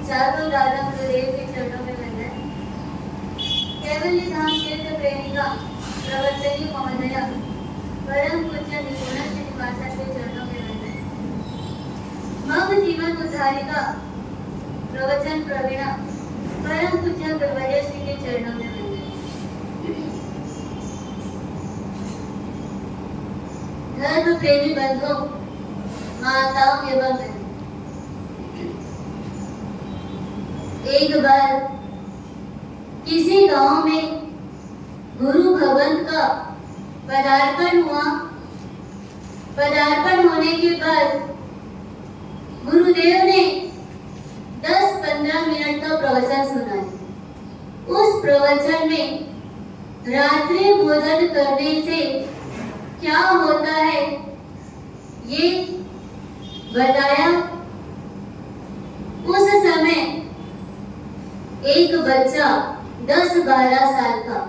चारों दादा गुरुदेव के चरणों में वंदन। केवल धाम तीर्थ प्रेमिका प्रवर्तनी महोदया परम पूज्य निपुण श्रीनिवासा के चरणों में वंदन। मम जीवन उद्धारिका प्रवचन प्रवीणा परम पूज्य गुरुवर्य श्री के चरणों में वंदन। धर्म प्रेमी बंधुओं, माताओं एवं बहनों, एक बार किसी गांव में गुरु भगवंत का पदार्पण हुआ। पदार्पण होने के बाद गुरुदेव ने 10-15 मिनट का प्रवचन सुनाया। उस प्रवचन में रात्रि भोजन करने से क्या होता है ये बताया। उस समय एक बच्चा 10-12 साल का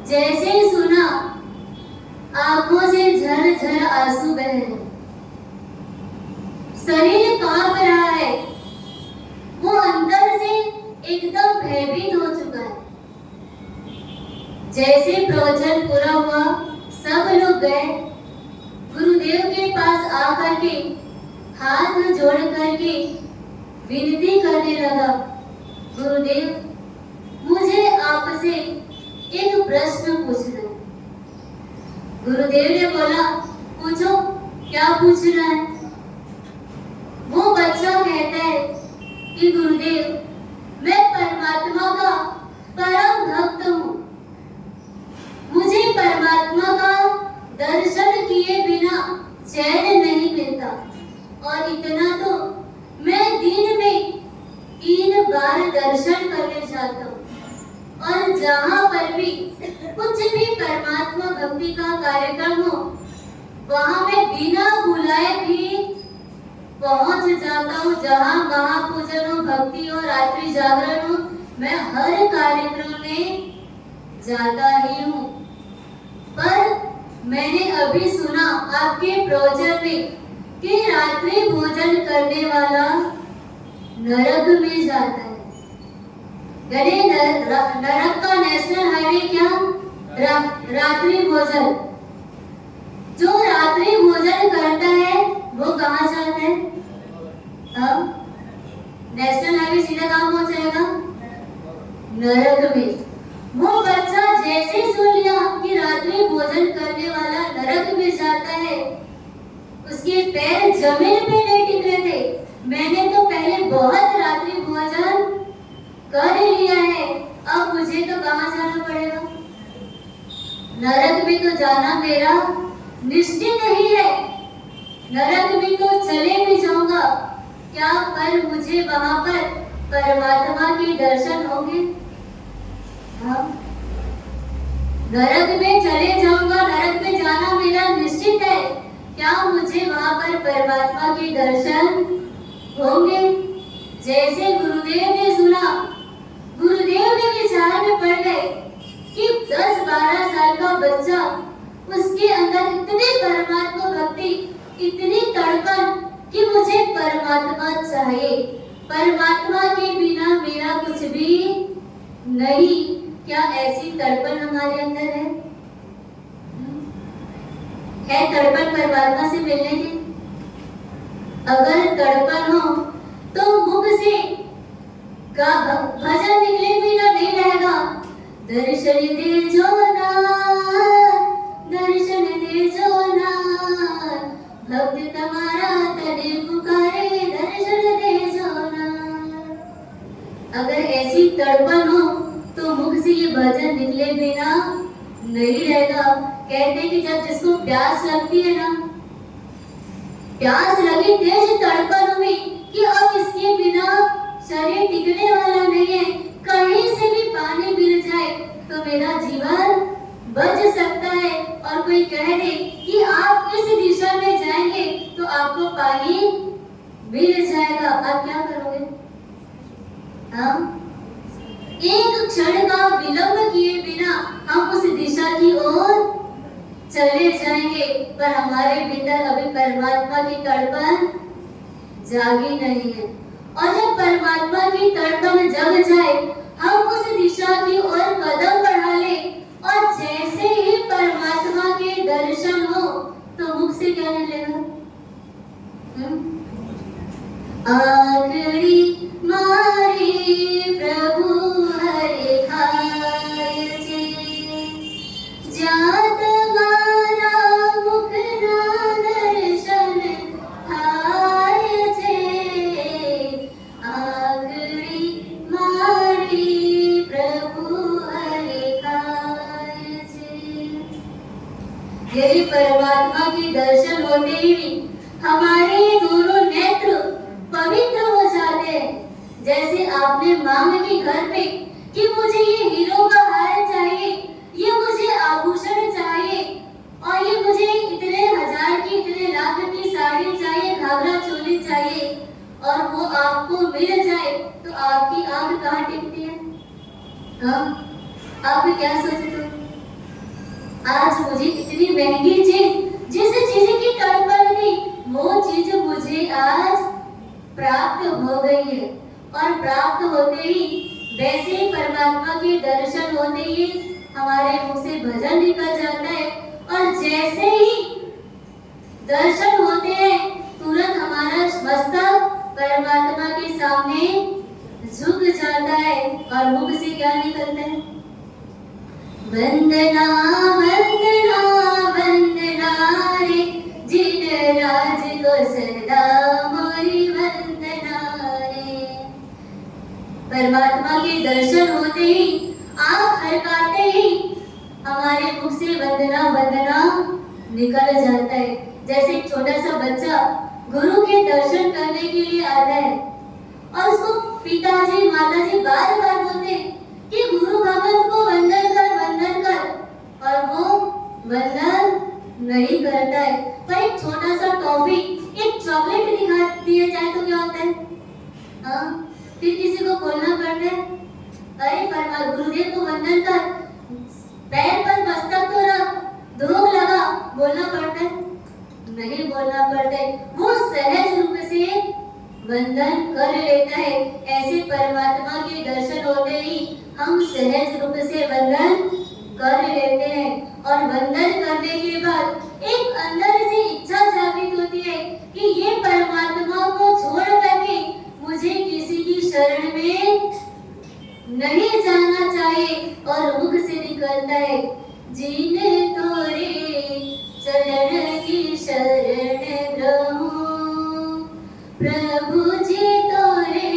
जैसे ही सुना, आंखों से झरझर आंसू बह रहे, शरीर कांप रहा है, वो अंदर से एकदम भयभीत हो चुका है। जैसे प्रवचन पूरा हुआ, सब लोग गए गुरुदेव के पास आकर के हाथ जोड़ करके विनती करने लगा, गुरुदेव मुझे आपसे एक प्रश्न पूछना है। गुरुदेव ने बोला, पूछो, क्या पूछना है। वो बच्चा कहता है कि गुरुदेव मैं परमात्मा का परम भक्त हूँ, मुझे परमात्मा का दर्शन किए बिना चैन नहीं मिलता, और इतना तो मैं दिन में 3 बार दर्शन करने जाता हूँ, और जहाँ पर भी कुछ भी परमात्मा भक्ति का कार्यक्रम हो, वहाँ मैं बिना बुलाए भी पहुँच जाता हूँ। जहाँ महापूजन हो, भक्ति हो, रात्रि जागरण हो, मैं हर कार्यक्रम में जाता ही हूँ। पर मैंने अभी सुना आपके प्रवचन में कि रात्रि भोजन करने वाला नरक में जाता है। नरक का नेशनल हाईवे क्या? रात्रि भोजन। जो रात्रि भोजन करता है वो कहाँ जाता है? नेशनल हाईवे सीधा कहाँ पहुंच जाएगा? नरक में। वो बच्चा जैसे सुन लिया कि रात्रि भोजन करने वाला नरक में जाता है, उसके पैर जमीन पे नहीं टिक रहे थे। मैंने तो पहले बहुत रात्रि भोजन कर लिया है, अब मुझे तो कहाँ जाना पड़ेगा? नरक में तो जाना मेरा निश्चित ही है। नरक में तो चले भी जाऊंगा क्या, पर मुझे वहां पर परमात्मा के दर्शन होंगे? नरक में चले जाऊंगा, नरक में जाना मेरा निश्चित है, क्या मुझे वहां पर परमात्मा के दर्शन होंगे? जैसे गुरुदेव ने सुना, गुरुदेव ने विचार में पड़ गए कि 10-12 साल का बच्चा, उसके अंदर इतनी परमात्मा भक्ति, इतनी तड़पन कि मुझे परमात्मा चाहिए, परमात्मा के बिना मेरा कुछ भी नहीं। क्या ऐसी तड़पन हमारे अंदर है? तड़पन परमात्मा से मिलने की? अगर तड़पन हो तो मुख से का भजन निकले बिना नहीं रहेगा। दर्शन दे जो नाथ, दर्शन दे जो नाथ, भक्त तुम्हारा तने पुकारे, दर्शन दे जो नाथ। अगर ऐसी तड़पन हो तो मुख से ये भजन निकले बिना नहीं रहेगा। कहते हैं कि जब जिसको प्यास लगती है ना, प्यास लगी, तेज तड़पन हुई कि अब इसके बिना शरीर टिकने वाला नहीं है, कहीं से भी पानी मिल जाए तो मेरा जीवन बच सकता है। और कोई कह दे कि आप इस दिशा में जाएंगे तो आपको पानी मिल जाएगा, आप क्या करोगे? एक क्षण का विलंब किए बिना हम उस दिशा की ओर चले जाएंगे, पर हमारे भीतर अभी परमात्मा की तड़पन जागी नहीं है। और जब परमात्मा की तड़पन जग जाए, हम उस दिशा की ओर कदम बढ़ा ले, और जैसे ही परमात्मा के दर्शन हो तो मुख से क्या निकलेगा? आखिरी मारे प्रभु हरि खाए जे, जात मारा मुख ना दर्शन खाए जे, आखिरी मारे प्रभु हरि खाए जे। यदि परमात्मा के दर्शन होते ही हमारे दोनों नेत्र पवित्र हो जाते हैं, जैसे आपने मांग ली घर पे कि मुझे ये हीरो का हार चाहिए, ये मुझे आभूषण चाहिए, और ये मुझे इतने हजार की इतने लाख की साड़ी चाहिए, घाघरा चोली चाहिए, और वो आपको मिल जाए तो आपकी आंख कहाँ टिकती है? हाँ, आप क्या सोचते हो? आज मुझे इतनी महंगी चीज, जिस चीज की तड़पन थी, वो चीज मुझे आज प्राप्त हो गई है, और प्राप्त होते ही वैसे ही परमात्मा के दर्शन होते ही हमारे मुख से भजन निकल जाता है, और जैसे ही दर्शन होते हैं तुरंत हमारा मस्तक परमात्मा के सामने झुक जाता है, और मुख से क्या निकलता है? वंदना वंदना वंदना रे, जिन राज को सदा मोरी वंदना रे। परमात्मा के दर्शन होते ही, आंख खड़काते ही हमारे मुख से वंदना वंदना निकल जाता है। जैसे एक छोटा सा बच्चा गुरु के दर्शन करने के लिए आता है, और उसको पिताजी माताजी बार बार बोलते हैं कि गुरु भगवान को वंदन कर, और वो वंदन नहीं करता है। पर एक छोटा सा टॉफी, एक चॉकलेट दिखा दिया जाए तो क्या होता है? हाँ, फिर किसी को बोलना पड़ता है, अरे परमात्मा गुरुदेव को वंदन कर, पैर पर मस्तक तो रख, धूप लगा, बोलना पड़ता है? नहीं बोलना पड़ता है, वो सहज रूप से वंदन कर लेता है। ऐसे परमात्मा के दर्शन होते ही हम सहज रूप से वंदन कर लेते हैं, और वंदन करने के बाद एक अंदर से इच्छा जागृत होती है कि ये परमात्मा को छोड़ करके मुझे किसी की शरण में नहीं जाना चाहिए, और मुख से निकलता है, जीने तोरे चरण की शरण रहूं, प्रभु जी तोरे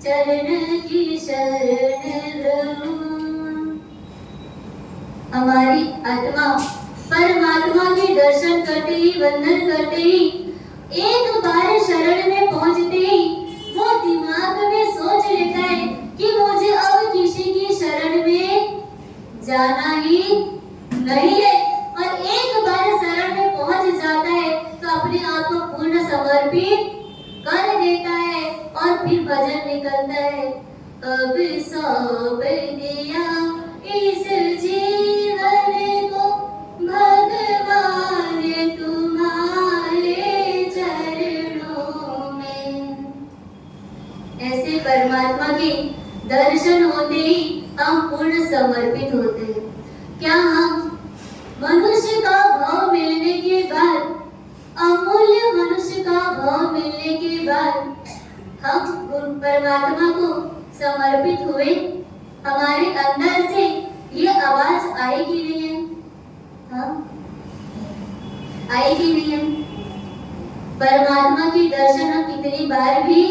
चरण की शरण रहूं। हमारी आत्मा परमात्मा के दर्शन करते ही, वंदन करते ही, एक बार शरण में पहुंचते ही वो दिमाग में सोच लेता है कि मुझे अब किसी की शरण में जाना ही नहीं है, और एक बार शरण में पहुंच जाता है तो अपने आप को पूर्ण समर्पित कर देता है, और फिर भजन निकलता है, अब सौंप दिया इस जीवन को भगवान तुम्हारे चरणों में। ऐसे परमात्मा के दर्शन होते ही हम पूर्ण समर्पित होते हैं। क्या हम मनुष्य का भाव मिलने के बाद, अमूल्य मनुष्य का भाव मिलने के बाद हम परमात्मा को समर्पित हुए? हमारे अंदर से ये आवाज आई कि नहीं है? हाँ, आई कि नहीं है? परमात्मा के दर्शन हम कितनी बार भी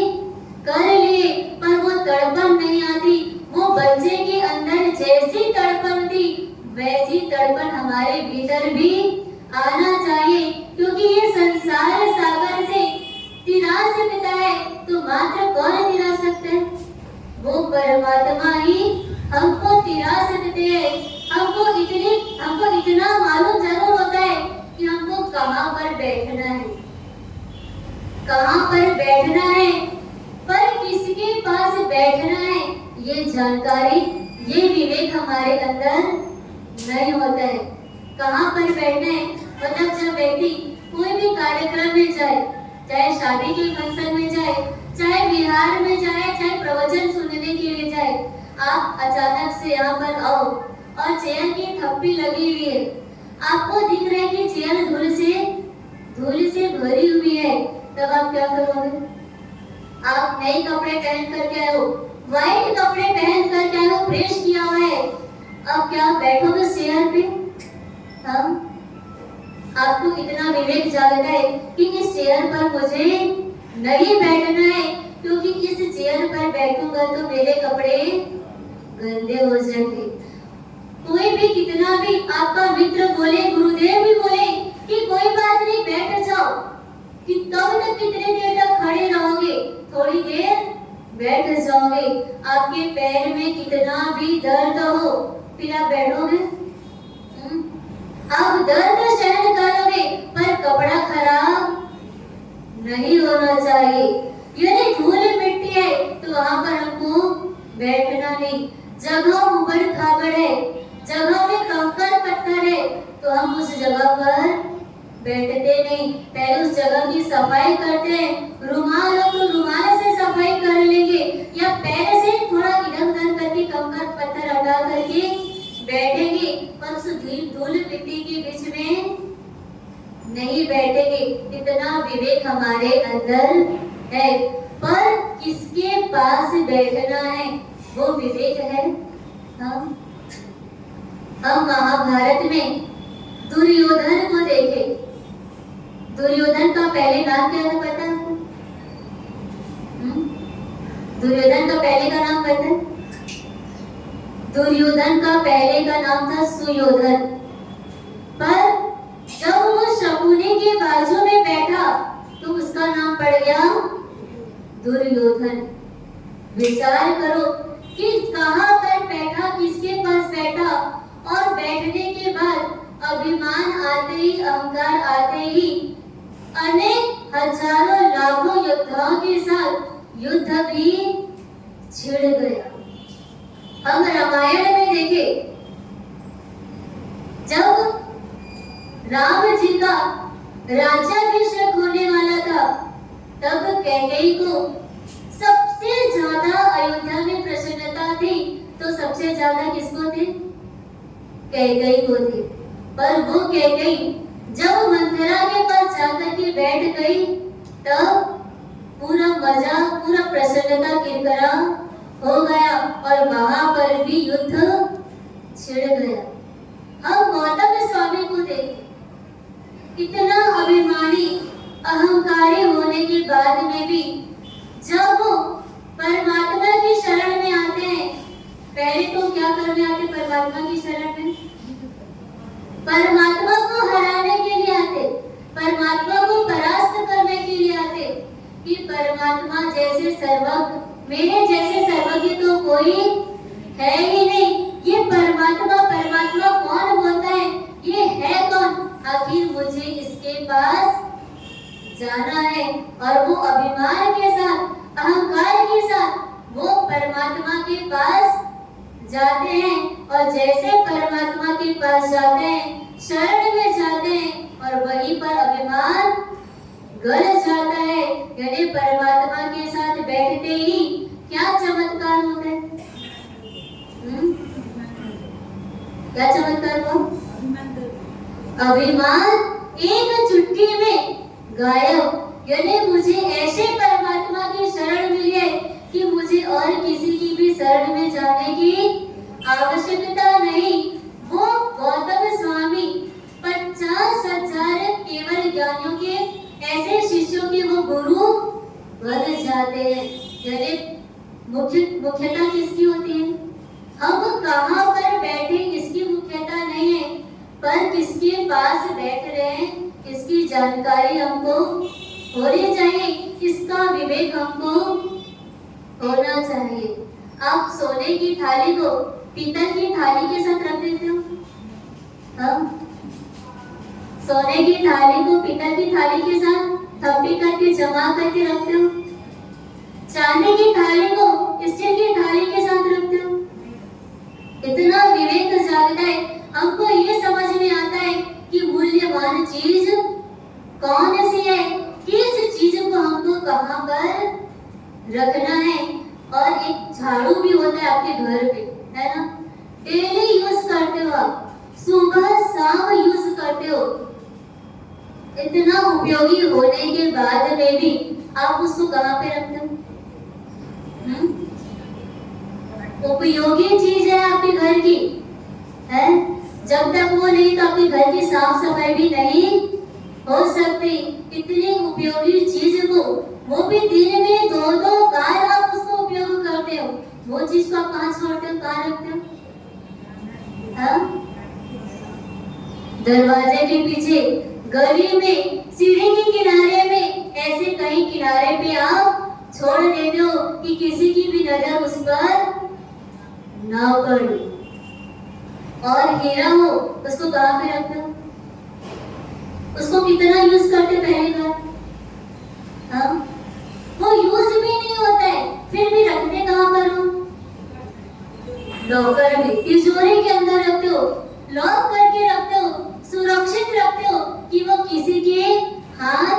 कर लिए, पर वो तड़पन नहीं आती। वो बच्चे के अंदर जैसी तड़पन थी, वैसी तड़पन हमारे भीतर भी आना चाहिए, क्योंकि ये संसार सागर से तिरा सकता है तो मात्र कौन तिरा सकता है? वो परमात्मा ही हमको तिरा सकते हैं। हमको इतना मालूम जरूर होता है कि हमको कहाँ पर बैठना है, कहाँ पर बैठना है, पर किसके पास बैठना है, ये जानकारी, ये विवेक हमारे अंदर नहीं होता है। कहाँ पर बैठना है, मतलब जब व्यक्ति कोई भी कार्यक्रम में जाए, चाहे शादी के फंक्शन में जाए, चाहे विहार में जाए, चाहे प्रवचन सुनने के लिए जाए, आप अचानक से यहाँ पर आओ और चेयर की थप्पी लगी हुई है, आपको दिख रहा है कि चेयर धूल से भरी हुई है, तब आप क्या करोगे? आप नए कपड़े पहन करके आए हो, व्हाइट कपड़े पहन करके आए हो, फ्रेश किया हुआ है, अब क्या बैठोगे चेयर पे? हाँ, आपको इतना विवेक जागता है कि इस चेयर पर मुझे नहीं बैठना है, क्योंकि इस चेयर पर बैठूंगा तो मेरे कपड़े गंदे हो जाएंगे। कोई भी कितना भी आपका मित्र बोले, गुरुदेव भी बोले कि कोई बात नहीं बैठ जाओ, कि तब तक कितने देर तक खड़े रहोगे? थोड़ी देर बैठ जाओगे, आपके पैर में कितना भी दर्द हो, फिर आप बैठोगे? आप दर्द सहन करोगे, पर कपड़ा खराब नहीं होना चाहिए। यदि धूल मिट्टी है तो वहां पर हमको बैठना नहीं। जगह उबड़ खाबड़ है, जगह में कंकड़ पत्थर है, तो हम उस जगह पर बैठते नहीं। पहले उस जगह की सफाई करते हैं, रुमाल हो तो रुमाल से सफाई कर लेंगे, या पैर से थोड़ा इधर उधर करके कंकड़ पत्थर हटा करके बैठेंगे, पर उस धूल मिट्टी के बीच में नहीं बैठेंगे। इतना विवेक हमारे अंदर है, पर किसके पास बैठना है वो विवेक है। हम महाभारत में दुर्योधन को देखे। दुर्योधन का पहले नाम क्या था पता है? दुर्योधन का पहले का नाम पता है? दुर्योधन का पहले का नाम था सुयोधन, पर जब वो शकुनी के बाजू में बैठा तो उसका नाम पड़ गया दुर्योधन। विचार करो कि कहां पर बैठा, किसके पास बैठा, और बैठने के बाद अभिमान आते ही, अहंकार आते ही अनेक हजारों लाखों योद्धाओं के साथ युद्ध भी छिड़ गया। हम रामायण में देखे, जब राम जी का राज्याभिषेक होने वाला था, तब कैकेयी को सबसे ज्यादा अयोध्या में प्रसन्नता थी, तो सबसे ज्यादा किसको थी? कैकेयी को थी। पर वो कैकेयी जब मंथरा के पास जाकर के बैठ गई, तब पूरा मजा, पूरा प्रसन्नता किरकिरा हो गया और वहां पर भी युद्ध छिड़ गया। हम गौतम स्वामी को देखें, इतना अभिमानी, अहंकारी होने के बाद में भी जब वो परमात्मा की शरण में आते हैं, पहले तो क्या करने आते? परमात्मा की शरण में परमात्मा को हराने के लिए आते, परमात्मा को परास्त करने के लिए आते, कि परमात्मा जैसे सर्वज्ञ, मेरे जैसे सर्वज्ञ तो कोई है ही नहीं। ये परमात्मा कौन बोलता है? ये है कौन? आखिर मुझे इसके पास जाना है। और वो अभिमान के साथ, अहंकार के साथ वो परमात्मा के पास जाते हैं, और जैसे परमात्मा के पास जाते हैं, शरण में जाते हैं, और वहीं पर अभिमान गल जाता है। यानी परमात्मा के साथ बैठते ही क्या चमत्कार होता है? क्या चमत्कार हो? अभिमान एक चुटकी में गायब। यानी मुझे ऐसे परमात्मा की शरण मिली है कि मुझे और किसी की भी शरण में जाने की आवश्यकता नहीं। वो गौतम स्वामी 50,000 केवल ज्ञानियों के ऐसे शिष्यों के वो गुरु बन जाते हैं। यानी मुख्यता किसकी होती है? हम कहाँ पर बैठे इसकी मुख्यता नहीं है, पर किसके पास बैठ रहे हैं इसकी जानकारी हमको होनी चाहिए, इसका विवेक हमको होना चाहिए। आप सोने की थाली को पीतल की थाली के साथ रख देते हो? हम सोने की थाली को पीतल की थाली के साथ थप्पी करके जमा करके रखते हो? चांदी की थाली को स्टील की थाली के साथ रखते हो? इतना विवेक जागता है, हमको ये समझ में आता है कि मूल्यवान चीज कौन सी है, किस चीज को हमको कहां पर रखना है। और एक झाड़ू भी होता है आपके घर पे, है ना, डेली यूज करते हो आप, सुबह शाम यूज करते हो। इतना उपयोगी होने के बाद में भी आप उसको कहाँ पे रखते हो? उपयोगी चीज है आपके घर की, है, जब तक वो नहीं तो आपके घर की साफ सफाई भी नहीं हो सकती। इतनी उपयोगी चीज को, वो भी दिन में 2-2 बार आप उसको उपयोग करते हो, वो चीज को आप कहाँ छोड़ते हो, कहाँ रखते हो? हाँ? दरवाजे के पीछे, गली में, सीढ़ी के किनारे में, ऐसे कहीं किनारे पे आप छोड़ देते हो कि किसी की भी नजर उस पर ना पड़े। और हीरा हो, उसको कहाँ पे रखते हो? उसको कितना यूज करते पहली बार? हाँ? वो यूज भी नहीं होता है, फिर भी रखते कहाँ पर हो? लॉकर में, तिजोरी के अंदर रखते हो, लॉक करके रखते हो, सुरक्षित रखते हो कि वो किसी के हाथ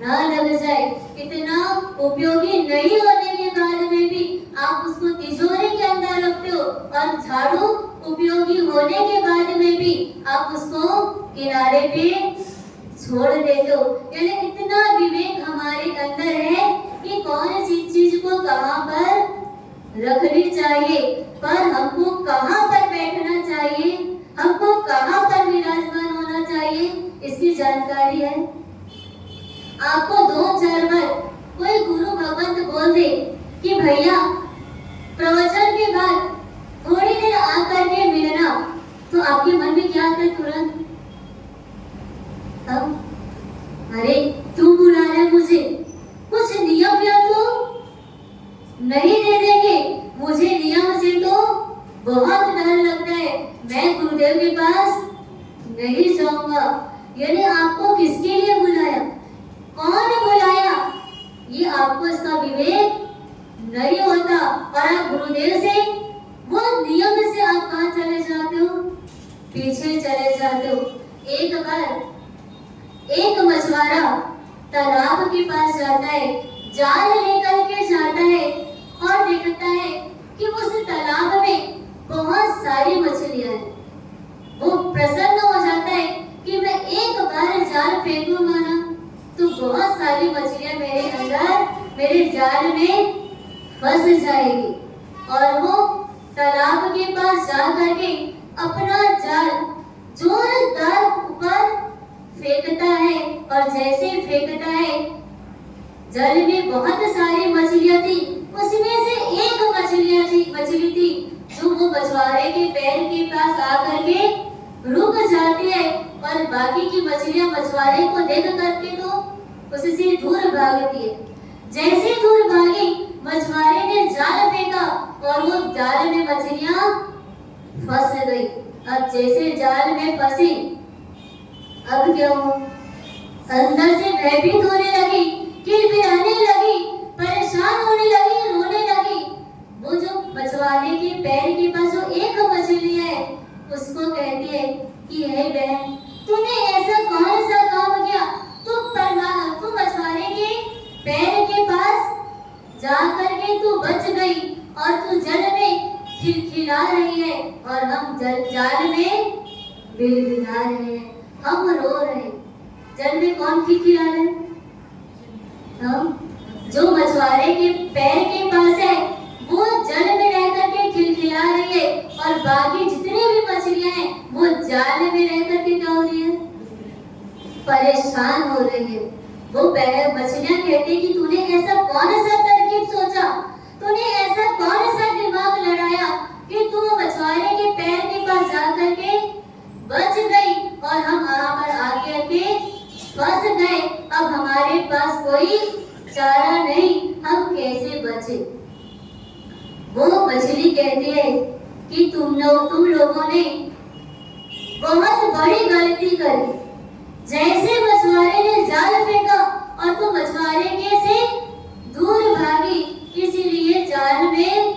ना लग जाए। इतना उपयोगी नहीं होने के बाद में भी आप उसको तिजोरी के अंदर रखते हो, और झाड़ू उपयोगी होने के बाद में भी आप उसको किनारे पे छोड़ देते हो। यानी इतना विवेक हमारे अंदर है कि कौन सी चीज को कहाँ पर रखनी चाहिए, पर हमको कहाँ पर बैठना चाहिए, हमको कहाँ पर विराजमान होना चाहिए, इसकी जानकारी है। आपको 2-4 बार कोई गुरु भगवंत बोल दे कि भैया प्रवचन के बाद थोड़ी देर आकर के मिलना, तो आपके मन में क्या आता है तुरंत? अरे क्यों बुला रहे मुझे, कुछ नियम या तो नहीं दे देंगे? मुझे नियम से तो बहुत डर लगता है, मैं गुरुदेव के पास नहीं जाऊंगा। यानी आपको किसके लिए बुलाया, कौन बुलाया, ये आपको इसका विवेक नहीं होता। और आप गुरुदेव से, वो नियम से आप कहाँ चले जाते हो? पीछे चले जाते हो। एक बार एक मछुआरा तालाब के पास जाता है, जाल लेकर के जाता है, और देखता है कि उस तालाब में बहुत सारी मछलियां हैं। वो प्रसन्न हो जाता है कि मैं एक बार जाल फेंकूंगा ना, तो बहुत सारी मछलियां मेरे अंदर, मेरे जाल में फंस जाएगी। और वो तालाब के पास जा करके अपना जाल जोरदार ऊपर फेंकता है, और जैसे फेंकता है, जल में बहुत सारी मछलियां थी, उसमें से एक मछली थी जो वो मछुआरे के पैर के पास आकर के रुक जाती है, और बाकी की मछलियां मछुआरे को देख करके तो उससे दूर भागती है। जैसे दूर भागी, मछुआरे ने जाल फेंका और वो जाल में मछलियां फंस गई। अब जैसे जाल में फंसी, अब क्या हुआ? अंदर से भयभीत होने लगी, किलबिलाने लगी, परेशान होने लगी, रोने लगी। वो जो मछुआरे के पैर के पास जो एक मछली है, उसको कहती है कि हे बहन, तूने ऐसा कौन सा काम किया? तू मछुआरे के पैर के पास जाकर के तू बच गई, और तू जल में खिलखिला रही है, और हम जाल में बिलबिला रहे हैं, हम रो रहे हैं। जल में कौन खिलखिला रहे हैं? हम। जो मछुआरे के पैर के पास है, वो जल में रह करके खिलखिला रही है, और बाकी जितनी भी मछलियां हैं, वो जाल में रह करके क्या हो रही है? परेशान हो रही है। वो मछलियां कहती है कि तूने ऐसा कौन सा तरकीब सोचा, तूने ऐसा कौन सा दिमाग लड़ाया कि तू मछुआरे के पैर के पास जा करके बच गई, और हम यहाँ पर आके के फंस गए। अब हमारे पास कोई चारा नहीं, हम कैसे बचे? वो मछली कहती है कि तुम लोगों ने बहुत बड़ी गलती करी। जैसे मछुआरे ने जाल फेंका और तुम मछुआरे के से दूर भागी, इसीलिए जाल में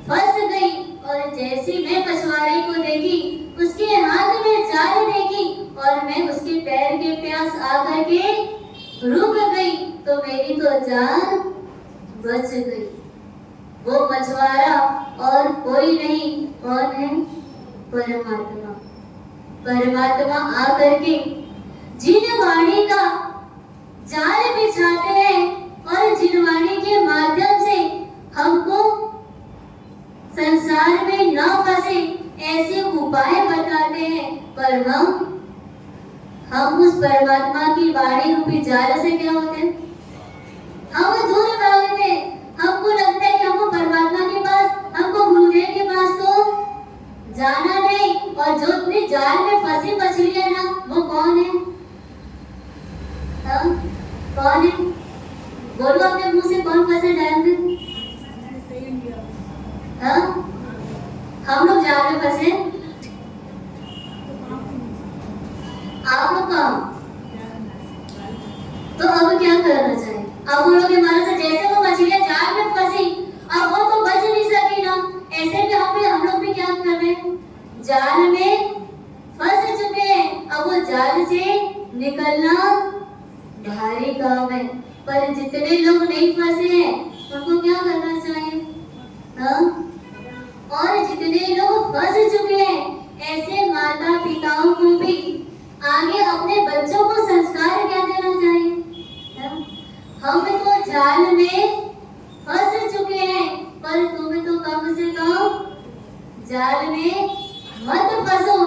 फंस गई। और जैसे मैं मछुआरे को देखी, उसके हाथ में जाल देखी, और मैं उसके पैर के पास आकर के रुक गई, तो मेरी तो जान बच गई। वो मछुआरा और कोई नहीं, कौन है? परमात्मा। परमात्मा आकर के जिन वाणी का जाल बिछाते हैं और जिन वाणी के माध्यम से हमको संसार में न फंसे ऐसे उपाय बताते हैं, पर हम उस परमात्मा की वाणी रूपी जाल से क्या होते हैं? हम दूर भागते हैं। हमको लगता है कि हमको परमात्मा के पास, हमको गुरुदेव के पास तो जाना नहीं, और जो अपने जाल में फंसी मछली है ना, वो कौन है? कौन है? बोलो अपने मुंह से, कौन फंसे जाल में? हम लोग जाल में फंसे। आप लोग कहाँ? तो अब क्या करना चाहिए? अब वो लोग हमारे से, जैसे वो मछलियां जाल में फंसी, अब वो तो बच नहीं सकी ना, ऐसे में हम लोग भी क्या कर रहे हैं? जाल में फंस चुके हैं। अब वो जाल से निकलना भारी काम है, पर जितने लोग नहीं फंसे हैं उनको क्या करना चाहिए? और जितने लोग फंस चुके हैं, ऐसे माता पिताओं को भी आगे अपने बच्चों को संस्कार क्या देना चाहिए? हम तो जाल में फंस चुके हैं, पर तुम्हें तो कम से कम जाल में मत फंसो।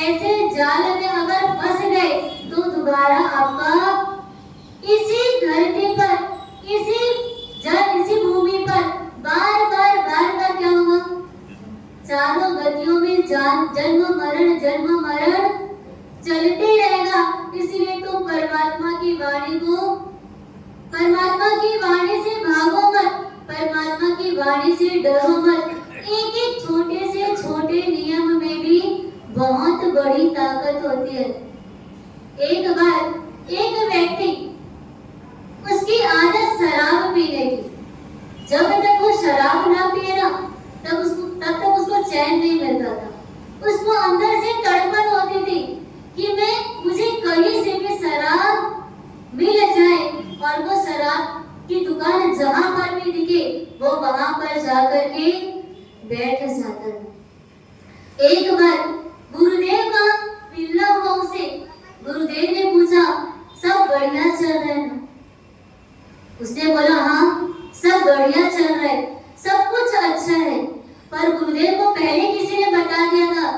ऐसे जाल में अगर फंस गए तो दोबारा आपका इसी धरती पर, इसी भूमि पर बार बार क्या होगा? चारों गतियों में जन्म मरण चलते रहेगा। इसलिए तो परमात्मा की वाणी से भागो मत, परमात्मा की वाणी से डरो मत। एक एक छोटे से छोटे नियम में भी बहुत बड़ी ताकत होती है। एक बार एक व्यक्ति, उसकी आदत शराब पीने की, जब तक वो शराब ना पिए ना, तब तक उसको चैन नहीं मिलता था। उसको अंदर से तड़पन होती थी कि मुझे कहीं से भी शराब मिल जाए, और वो शराब की दुकान जहां पर भी दिखे वो वहां पर जाकर के बैठ जाता था। एक बार गुरुदेव का मिलना हुआ उसे। गुरुदेव ने पूछा, सब बढ़िया चल रहा है ना? उसने बोला, हाँ सब बढ़िया चल रहा है, सब कुछ अच्छा है। पर गुरुदेव को पहले किसी ने बता दिया था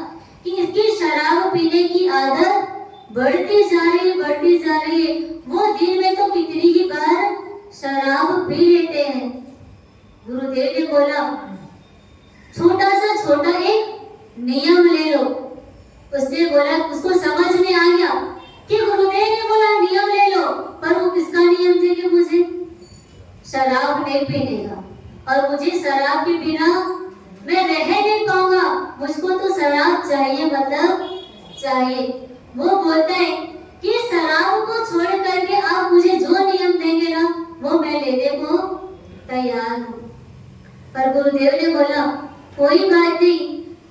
कि इसकी शराब पीने की आदत बढ़ती जा रही है। वो दिन में तो कितनी ही बार शराब पी लेते हैं। गुरुदेव ने बोला, छोटा एक नियम ले लो। उसने बोला, उसको समझ में आ गया कि गुरुदेव ने बोला नियम ले लो, पर वो किसका नियम देंगे? मुझे शराब नहीं पीने का, और मुझे शराब के बिना मैं रह नहीं पाऊंगा। मुझको तो शराब चाहिए, मतलब चाहिए। वो बोलता है कि शराब को छोड़ करके आप मुझे जो नियम देंगे ना, वो मैं लेने को तैयार हूँ। पर गुरुदेव ने बोला, कोई बात नहीं,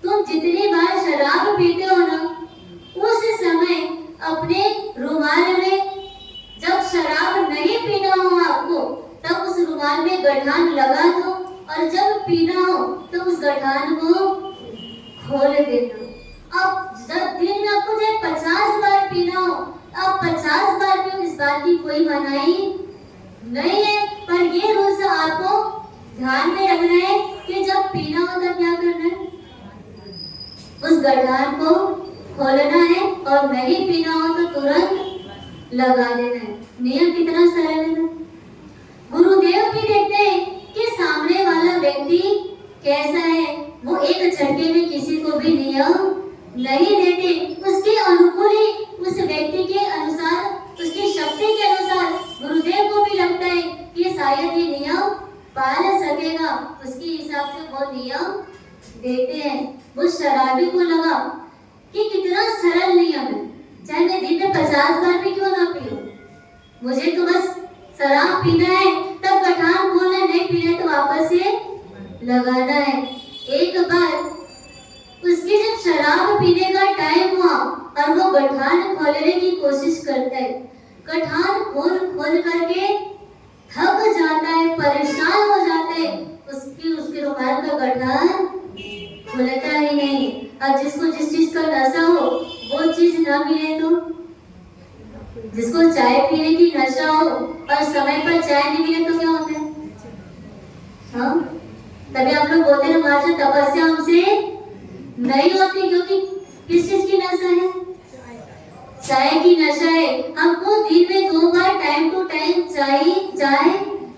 तुम जितनी बार शराब पीते हो ना, उस समय अपने रुमाल में, जब शराब नहीं पीना हो आपको, तब उस रुमाल में गठान लगा दो, और जब पीना हो तो उस गठान को खोल देना। अब जब दिन में आपको जब 50 बार पीना हो, अब 50 बार पियो, इस बात की कोई मनाही नहीं है। पर ये रूल्स आपको ध्यान में रखना है कि जब पीना हो तब क्या करना है? उस गठान को खोलना है, और नहीं पीना हो तो तुरंत लगा देना है। नियम कितना सरल है ना? गुरुदेव भी देखते हैं कि सामने वाला व्यक्ति कैसा है। वो एक झटके में किसी को भी नियम नहीं देते, उसके अनुकूल ही, उस व्यक्ति के अनुसार, उसकी शक्ति के अनुसार गुरुदेव को भी लगता है कि शायद ये नियम पाल सकेगा, उसके हिसाब से वो नियम देते हैं। वो शराबी को लगा कि कितना सरल नियम है, चाहे मैं दिन में 50 बार भी क्यों ना पीऊं, मुझे तो बस शराब पीना है, तब गठान खोलना, नहीं पीना है तो वापस से लगाना है। एक बार उसकी जब शराब पीने का टाइम हुआ और वो गठान खोलने की कोशिश करता है, गठान खोल करके थक जाता है, परेशान हो जाता है, उसके रुमाल का गठान खुलता ही नहीं। अब जिसको जिस चीज का नशा हो वो चीज ना मिले तो, जिसको चाय पीने की नशा हो और समय पर चाय नहीं मिले तो क्या होता है? हाँ, तभी आप लोग बोलते हैं महाराज तपस्या हमसे नहीं होती, क्योंकि किस चीज की नशा है? चाय की नशा है। हमको दिन में 2 बार टाइम टू टाइम चाय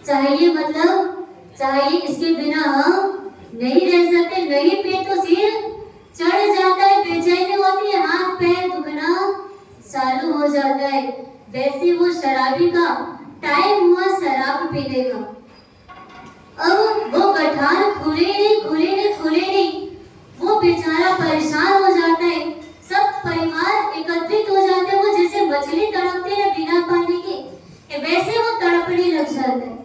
चाहिए, मतलब चाहिए, इसके बिना हम नहीं रह सकते। नहीं पिए तो सिर चढ़ जाता है, बेचैनी होती है, हाथ पैर दुखना चालू हो जाता है। वैसे वो शराबी का टाइम हुआ शराब पीने का, अब वो गठान खुले नहीं, वो बेचारा परेशान हो जाता है। सब परिवार एकत्रित हो जाते हैं, वो जैसे मछली तड़पते हैं बिना पानी के, वैसे वो तड़पने लग जाते हैं।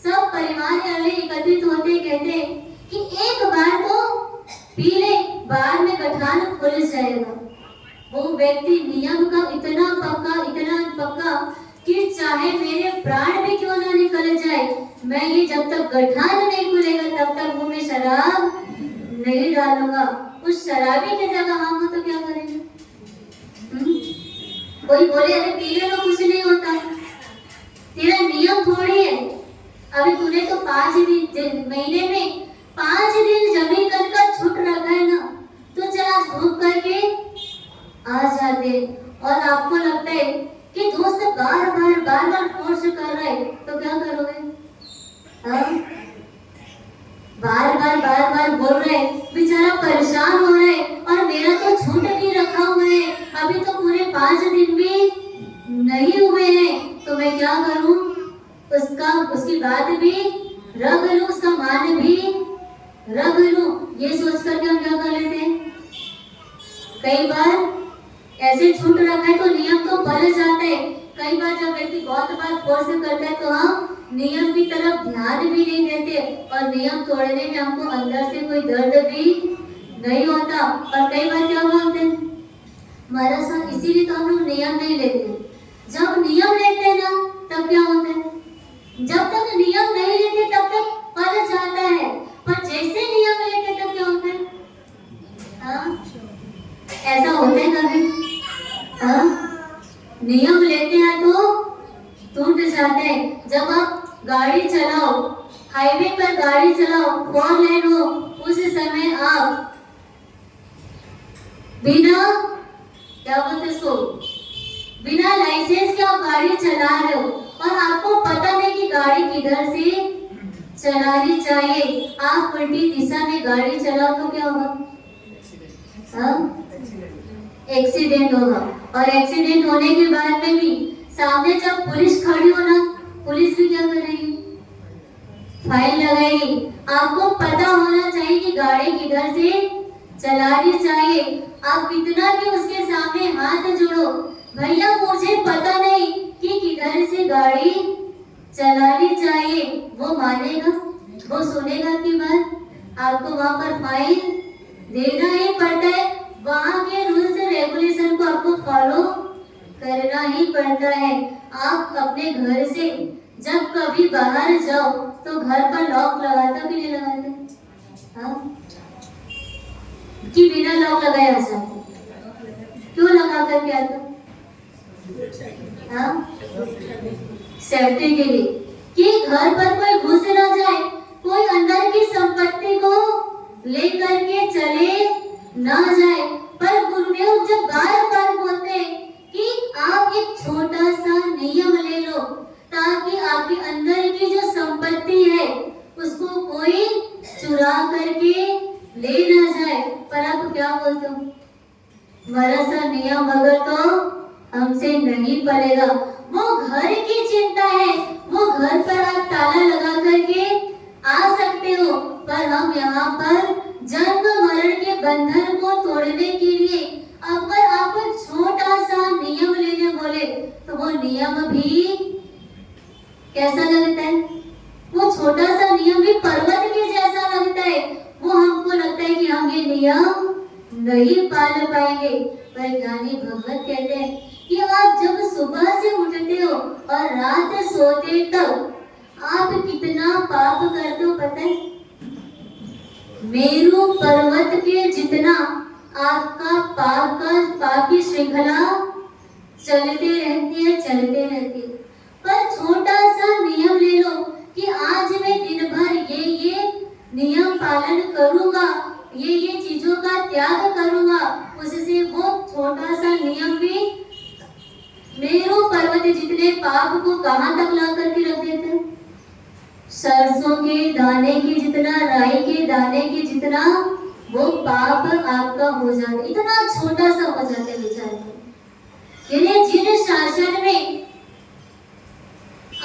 सब परिवार वाले एकत्रित होते, कहते कि एक बार तो पी ले, बाद में गठान खुल जाएगा। वो व्यक्ति नियम का इतना पक्का कि चाहे मेरे प्राण भी क्यों ना निकल जाए, मैं ये जब तक गठान नहीं खुलेगा तब तक मुंह में शराब नहीं डालूंगा। उस शराबी की जगह हम हो तो क्या करेंगे? कोई बोले अरे पी ले तो कुछ नहीं होता, तेरा नियम थोड़ी है। अभी तूने तो 5 दिन महीने में 5 दिन जमीन का छुट रखा है ना, तो चला धूप करके आ जाते। और आपको लगता है कि दोस्त बार बार फोर्स कर रहा है तो क्या करोगे? बार बार बोल रहे, बेचारा परेशान हो रहा है और मेरा तो छूट नहीं रखा हुआ है, अभी तो पूरे 5 दिन भी नहीं हुए हैं, तो मैं क्या करूं? उसकी बात भी रख लूं, उसका मान भी रख लूं, ये सोच करके हम क्या कर लेते हैं? कई बार ऐसे छूट रखा है तो नियम तो बदल जाता है। कई बार जब व्यक्ति बहुत बार फोर्स करता है तो हम नियम की तरफ ध्यान भी नहीं देते और नियम तोड़ने में हमको अंदर से कोई दर्द भी नहीं होता। और कई बार क्या बोलते हैं महाराज साहब, इसीलिए तो हम लोग नियम नहीं लेते। जब नियम लेते हैं ना तब क्या होता है? जब तक नियम नहीं लेते तब तक फल जाता है, पर जैसे नियम लेते तब क्या होता है? हाँ, ऐसा होता है कभी? हाँ, नियम लेते हैं तो टूट जाते हैं। जब आप गाड़ी चलाओ, हाईवे पर गाड़ी चलाओ, 4 लेन हो, उस समय आप बिना क्या बोलते इसको, बिना लाइसेंस के आप गाड़ी चला रहे हो और आपको पता नहीं कि गाड़ी किधर से चलानी चाहिए, आप उल्टी दिशा में गाड़ी चलाओ तो क्या होगा? एक्सीडेंट होगा। और एक्सीडेंट होने के बाद में भी सामने जब पुलिस खड़ी हो ना, पुलिस भी क्या करेगी? फाइन लगाएगी। आपको पता होना चाहिए कि गाड़ी किधर से चलानी चाहिए, आप कितना भी उसके सामने हाथ जोड़ो, भैया मुझे पता नहीं कि किधर से गाड़ी चलानी चाहिए, वो मानेगा? वो सुनेगा की बात? आपको वहां पर फाइन देना ही पड़ता है। वहाँ के रूल्स रेगुलेशन को आपको फॉलो करना ही पड़ता है। आप अपने घर से जब कभी बाहर जाओ तो घर पर लॉक लगाता भी नहीं लगाते? हाँ, कि बिना लॉक लगाए आ जाते? क्यों लगा कर क्या आता? हाँ, सेफ्टी के लिए, कि घर पर कोई घुस ना जाए, कोई अंदर की संपत्ति को लेकर के चले ना जाए। पर गुरुदेव जब बार बोलते हैं कि आप एक छोटा सा नियम ले लो ताकि आपके अंदर की जो संपत्ति है उसको कोई चुरा करके ले ना जाए, पर आप क्या बोलते हो? हमारा सा नियम अगर तो हमसे नहीं पड़ेगा। वो घर की चिंता है, वो घर पर आप ताला लगा करके आ सकते हो, पर हम यहाँ पर जन्म मरण के बंधन को तोड़ने के लिए अगर आपको छोटा सा नियम लेने बोले तो वो नियम भी कैसा लगता है? वो छोटा सा नियम भी पर्वत के जैसा लगता है। वो हमको लगता है कि हम ये नियम नहीं पाल पाएंगे। पर ज्ञानी भगवत कहते हैं कि आप जब सुबह से उठते हो और रात सोते तक आप कितना पाप करते हो पता है? मेरू पर्वत के जितना आपका पाप की श्रृंखला चलते रहती है। पर छोटा सा नियम ले लो कि आज मैं दिन भर ये नियम पालन करूंगा, ये चीजों का त्याग करूंगा, उससे वो छोटा सा नियम भी मेरू पर्वत जितने पाप को कहां तक ला करके रख देते हैं। सरसों के दाने के जितना, राई के दाने के जितना वो पाप आपका हो जाता है, इतना छोटा सा हो जाता है बेचारे। यानी जिन शासन में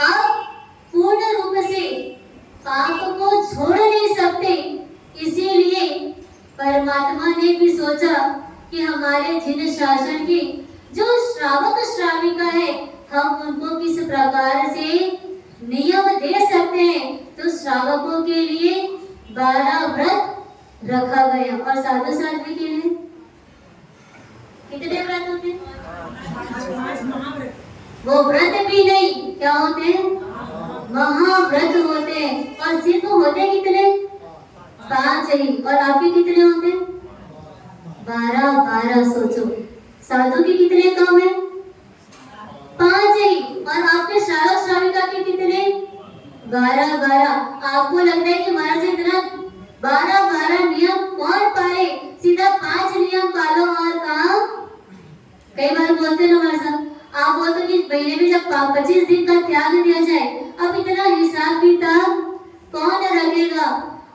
आप पूर्ण रूप से पाप को छोड़ नहीं सकते, इसीलिए परमात्मा ने भी सोचा कि हमारे जिन शासन के जो श्रावक श्राविका है, हम उनको किस प्रकार से नियम दे सकते हैं। तो श्रावकों के लिए 12 व्रत रखा गया और साधु साध्वी के लिए कितने व्रत होते हैं? वो व्रत भी नहीं, क्या होते हैं? महाव्रत होते हैं। और सिर्फ होते कितने? 5 ही। और आपके कितने होते हैं? 12। सोचो साधु के कितने काम है? 5 ही। और आपके श्रावक श्राविका के कितने? 12। आपको लगता है कि महाराज इतना 12 नियम कौन पाले? सीधा 5 नियम पालो और काम। कई बार बोलते ना हमारे साथ, आप बोलते कि महीने में जब 25 दिन का त्याग दिया जाए, अब इतना हिसाब किताब कौन रखेगा?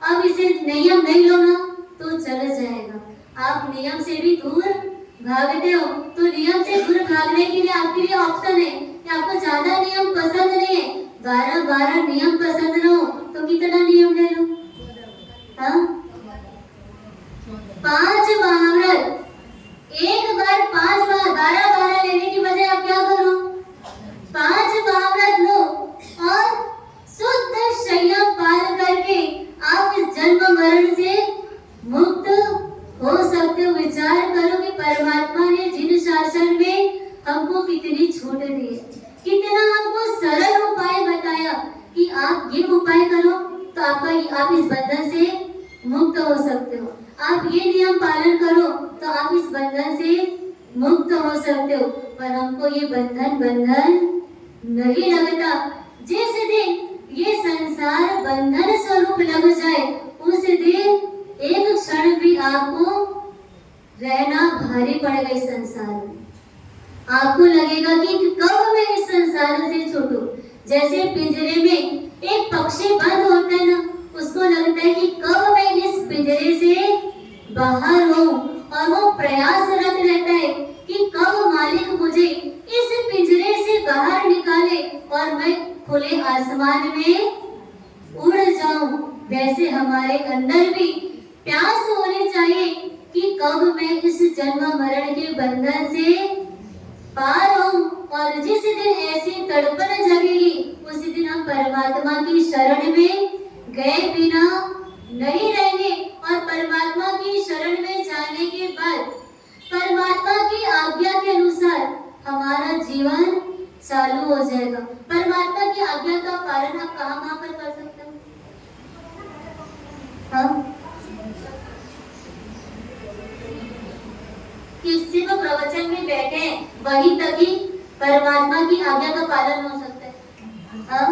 अब इसे नियम नहीं लो ना तो चल जाएगा। आप नियम से भी दूर भागते हो, तो नियम से दूर भागने के लिए आपके लिए ऑप्शन है कि आपको ज्यादा नियम पसंद नहीं है, 12 नियम पसंद ना हो तो कितना नियम ले लो? हाँ, 5 महाव्रत। एक बार 5 बार 12 लेने की बजाय आप क्या करो? 5 महाव्रत लो और शुद्ध संयम पाल करके आप इस जन्म मरण से मुक्त हो सकते हो। विचार करो कि परमात्मा ने जिन शासन में हमको कितनी छूट दी है, कितना हमको सरल उपाय बताया कि आप ये उपाय करो तो आप इस बंधन से मुक्त हो सकते हो, आप ये नियम पालन करो तो आप इस बंधन से मुक्त हो सकते हो। पर हमको ये बंधन नहीं लगता। जिस दिन ये संसार बंधन स्वरूप लग जाए, उस दिन एक क्षण भी आपको रहना भारी पड़ेगा इस संसार में। आपको लगेगा कि कब मैं इस संसार से छूटूं। जैसे पिंजरे में एक पक्षी बंद होता है ना, उसको लगता है कि कब मैं इस पिंजरे से बाहर हूँ, और वो प्रयासरत रहता है कि कब मालिक मुझे इस पिंजरे से बाहर निकाले और मैं खुले आसमान में उड़ जाऊं। वैसे हमारे अंदर भी प्यास होनी चाहिए कि कब मैं इस जन्म मरण के बंधन से पार हूं। और जिस दिन ऐसी तड़पन जगेगी, उस दिन हम परमात्मा की शरण में गए बिना नहीं रहेंगे। और परमात्मा की शरण में जाने के बाद परमात्मा की आज्ञा के अनुसार हमारा जीवन चालू हो जाएगा। परमात्मा की आज्ञा का पालन आप कहाँ पर कर सकते हो? हाँ, सिर्फ प्रवचन में बैठे वहीं तक ही परमात्मा की आज्ञा का पालन हो सकता है। हाँ,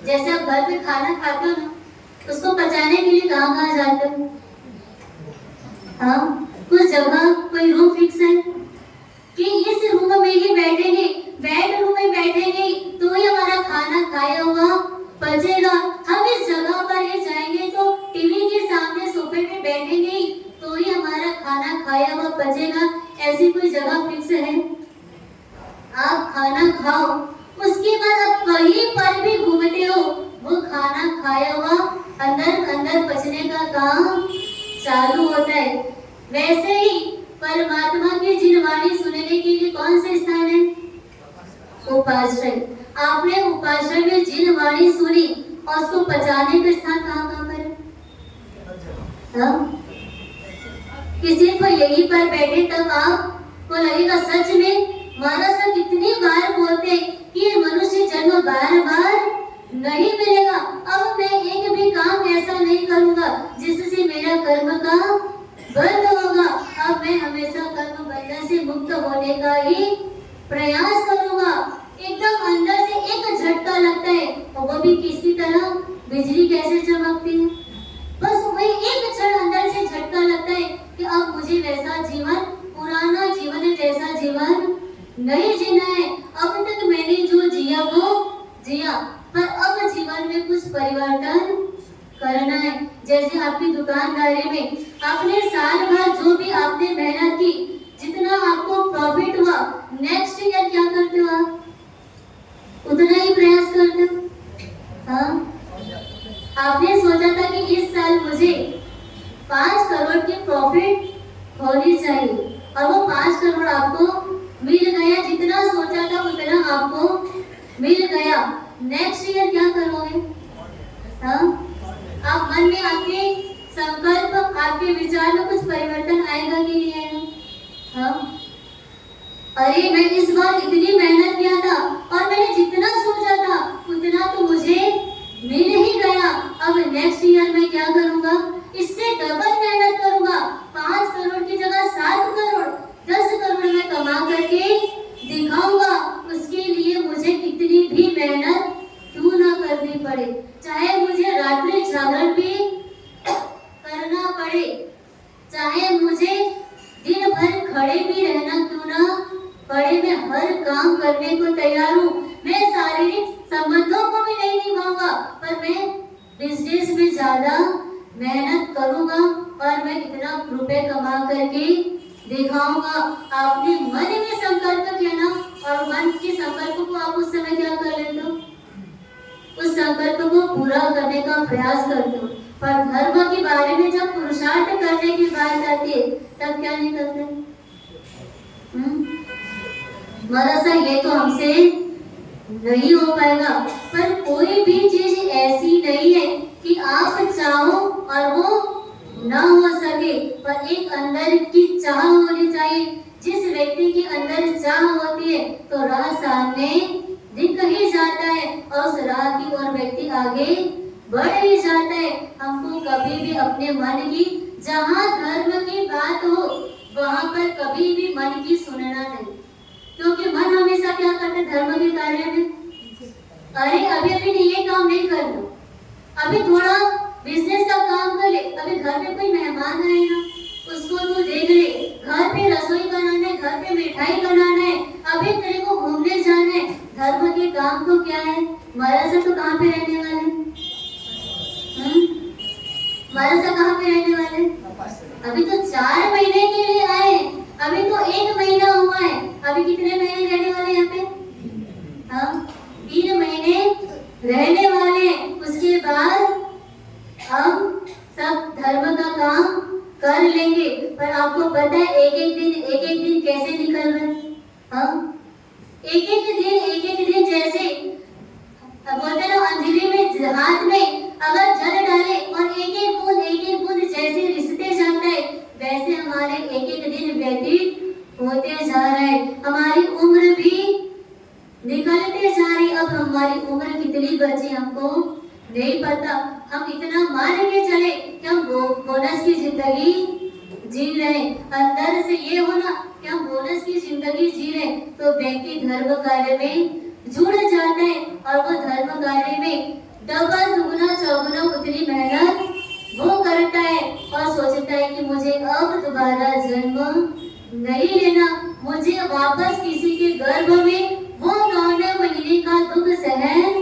जैसे आप घर पे खाना खाते हो ना, उसको पचाने के लिए कहाँ जाते हो? हाँ, कुछ जगह कोई रूम फिक्स है कि इस रूम में ही बैठेंगे, बेडरूम में बैठेंगे तो ही हमारा खाना खाया हुआ पचेगा। हम इस जगह पर ही जाएंगे तो टीवी के सामने सोफे पे बैठेंगे तो ही हमारा खाना खाया हुआ पचेगा। ऐसी कोई जगह फिक्स है? आप खाना खाओ, उसके बाद आप कहीं पर भी घूमते हो, वो खाना खाया हुआ अंदर पचने का काम चालू होता है। वैसे ही परमात्मा की जिन वाणी सुनने के लिए कौन से स्थान है? उपाश्रय। आपने उपाश्रय में जिन वाणी सुनी और उसको पचाने का स्थान कहाँ पर है? किसी को यहीं पर बैठे तब आपको लगेगा सच में महाराज कितनी बार बोलते कि मनुष्य जन्म बार नहीं मिलेगा। अब मैं एक भी काम ऐसा नहीं करूंगा जिससे मेरा कर्म का बंद होगा। अब मैं हमेशा कर्म बंधन से मुक्त होने का ही प्रयास करूंगा। एकदम अंदर से एक झटका लगता है, और वो भी किसी तरह बिजली कैसे चमकती है। बस वही एक क्षण अंदर से झटका लगता है कि अब मुझे वैसा जीवन, पुराना जीवन जैसा जीवन नहीं जीना है। अब तक मैंने जो जिया वो जिया, पर अब जीवन में कुछ परिवर्तन करना है। जैसे आपकी दुकानदारी में आपने साल भर जो भी आपने मेहनत की, जितना आपको प्रॉफिट हुआ, नेक्स्ट ईयर क्या करते हो आप? उतना ही प्रयास करते हो। हाँ, आपने सोचा था कि इस साल मुझे 5 करोड़ की प्रॉफिट होनी चाहिए, और वो 5 करोड़ आपको मिल गया। जितना सोचा था उतना आपको मिल गया। नेक्स्ट ईयर क्या करोगे? हाँ, आप मन में आपके संकल्प, आपके विचार में कुछ परिवर्तन आएगा कि नहीं आएगा? हाँ, अरे मैं इस बार इतनी मेहनत किया था और मैंने जितना सोचा था उतना तो मुझे मिल ही गया। अब नेक्स्ट ईयर मैं क्या करूंगा? इससे डबल मेहनत करूंगा। 5 करोड़ की जगह 7 करोड़, 10 करोड़ मैं कमा करके दिखाऊंगा। उसके लिए मुझे कितनी भी मेहनत क्यों ना करनी पड़े, चाहे मुझे रात्रि जागरण भी करना पड़े, चाहे मुझे दिन भर खड़े भी रहना क्यों ना पड़े, मैं हर काम करने को तैयार हूँ। मैं शारीरिक संबंधों को भी नहीं निभाऊंगा, पर मैं बिजनेस में ज्यादा मेहनत करूंगा और मैं इतना रुपए कमा करके दिखाऊंगा। आपने मन में संकल्प किया ना, और मन के संकल्प को आप उस समय क्या कर लेते हो? उस संकल्प को पूरा करने का प्रयास करते हो। पर धर्म के बारे में जब पुरुषार्थ करने की बात आती है तब क्या नहीं करते? मदरसा ये तो हमसे नहीं हो पाएगा। पर कोई भी चीज ऐसी नहीं है कि आप चाहो और वो ना हो सके, पर एक अंदर की चाह होनी चाहिए। जिस व्यक्ति के अंदर चाह होती है तो राह सामने दिख ही जाता है और उस राह की ओर व्यक्ति आगे बढ़ ही जाता है। हमको कभी भी अपने मन की, जहाँ धर्म की बात हो वहाँ पर कभी भी मन की सुनना नहीं, क्योंकि मन हमेशा क्या करता है धर्म के कार्य में? अरे अभी नहीं ये काम नहीं कर लो, अभी थोड़ा बिजनेस का काम कर ले, अभी घर में कोई मेहमान आएगा उसको तू देख ले, घर पे रसोई बनाना है, घर पे मिठाई बनाना है, अभी तेरे को घूमने जाना है। धर्म के काम तो क्या है? मदरसा तो कहाँ पे रहने वाले? मदरसा कहाँ पे रहने वाले? अभी तो 4 महीने के लिए आए, अभी तो 1 महीना हुआ है। अभी कितने महीने रहने वाले यहाँ पे? हाँ, 3 महीने रहने वाले। उसके बाद हम सब धर्म का काम कर लेंगे। पर आपको पता है एक एक दिन कैसे निकल रहे? हाँ, एक एक दिन जैसे बोलते ना अंजलि में, हाथ में अगर जल डाले और एक एक बूंद जैसे रिसते जाता है, वैसे हमारे एक दिन व्यतीत होते जा रहे हैं। हमारी उम्र भी निकलते जा रही। अब हमारी उम्र कितनी बची हमको नहीं पता। हम इतना मान के चले कि हम बोनस की जिंदगी जी रहे, अंदर से ये होना कि हम बोनस की जिंदगी जी रहे, तो व्यक्ति धर्म कार्य में जुड़ जाता है और वो धर्म कार्य में डबल दुगुना चौगुना उतनी मेहनत वो करता है और सोचता है कि मुझे अब दोबारा जन्म नहीं लेना, मुझे वापस किसी के गर्भ में वो 9 महीने का दुख सहन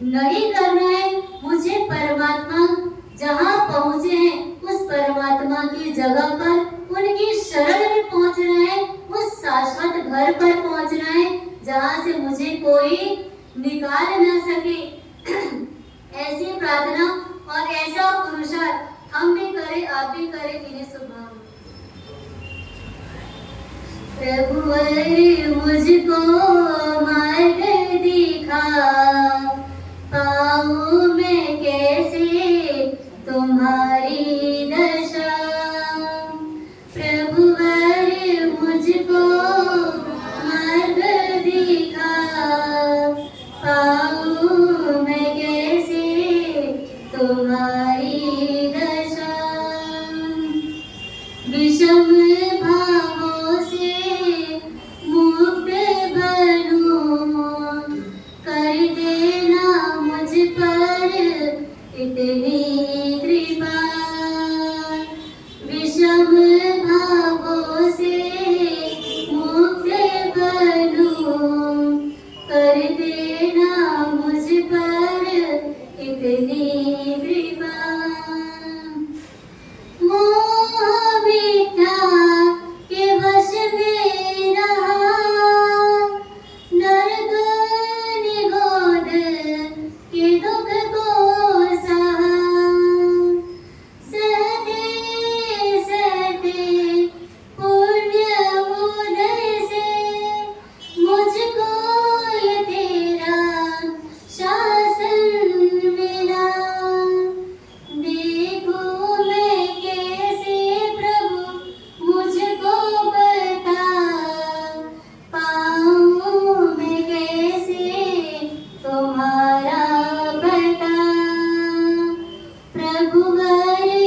नहीं करना है। मुझे परमात्मा जहाँ पहुँचे हैं उस परमात्मा की जगह पर उनकी शरण में पहुँचना है, उस शाश्वत घर पर पहुँचना है जहाँ से मुझे कोई निकाल ना सके। ऐसी प्रार्थना और ऐसा पुरुषार्थ हम भी करें, आप भी करें। इन्हें सुभाव प्रभु मुझको मार्ग दिखा, पाऊं मैं कैसे तुम्हारी दशा। प्रभु मुझको मार्ग दिखा, पाऊं मैं कैसे प्रभु मारे